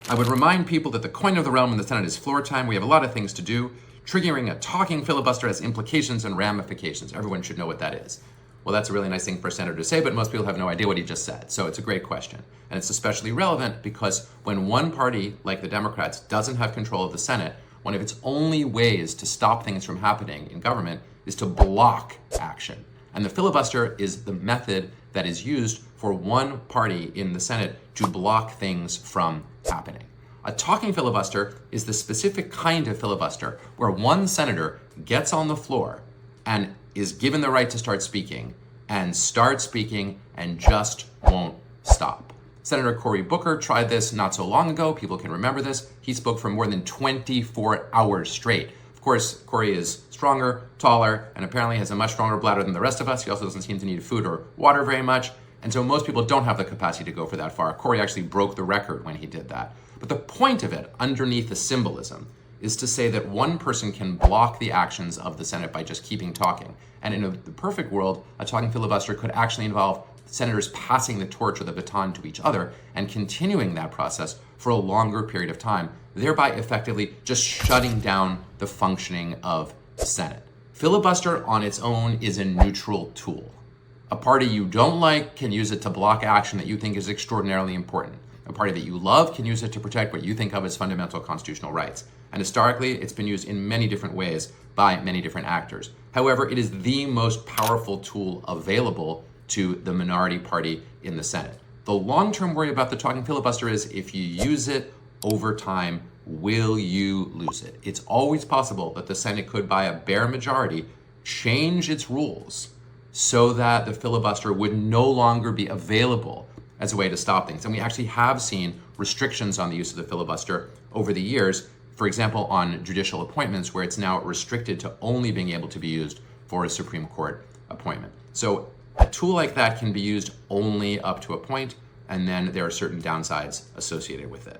I would remind people that the coin of the realm in the Senate is floor time. We have a lot of things to do. Triggering a talking filibuster has implications and ramifications. Everyone should know what that is. Well, that's a really nice thing for a senator to say, but most people have no idea what he just said. So it's a great question. And it's especially relevant because when one party, like the Democrats, doesn't have control of the Senate, one of its only ways to stop things from happening in government is to block action. And the filibuster is the method that is used for one party in the Senate to block things from happening. A talking filibuster is the specific kind of filibuster where one senator gets on the floor and is given the right to start speaking and just won't stop. Senator Cory Booker tried this not so long ago. People can remember this. He spoke for more than 24 hours straight. Of course, Cory is stronger, taller, and apparently has a much stronger bladder than the rest of us. He also doesn't seem to need food or water very much. And so most people don't have the capacity to go for that far. Cory actually broke the record when he did that. But the point of it, underneath the symbolism, is to say that one person can block the actions of the Senate by just keeping talking. And in the perfect world, a talking filibuster could actually involve senators passing the torch or the baton to each other and continuing that process for a longer period of time, thereby effectively just shutting down the functioning of the Senate. Filibuster on its own is a neutral tool. A party you don't like can use it to block action that you think is extraordinarily important. A party that you love can use it to protect what you think of as fundamental constitutional rights. And historically, it's been used in many different ways by many different actors. However, it is the most powerful tool available to the minority party in the Senate. The long-term worry about the talking filibuster is if you use it over time, will you lose it? It's always possible that the Senate could, by a bare majority, change its rules so that the filibuster would no longer be available as a way to stop things. And we actually have seen restrictions on the use of the filibuster over the years, for example, on judicial appointments, where it's now restricted to only being able to be used for a Supreme Court appointment. So a tool like that can be used only up to a point, and then there are certain downsides associated with it.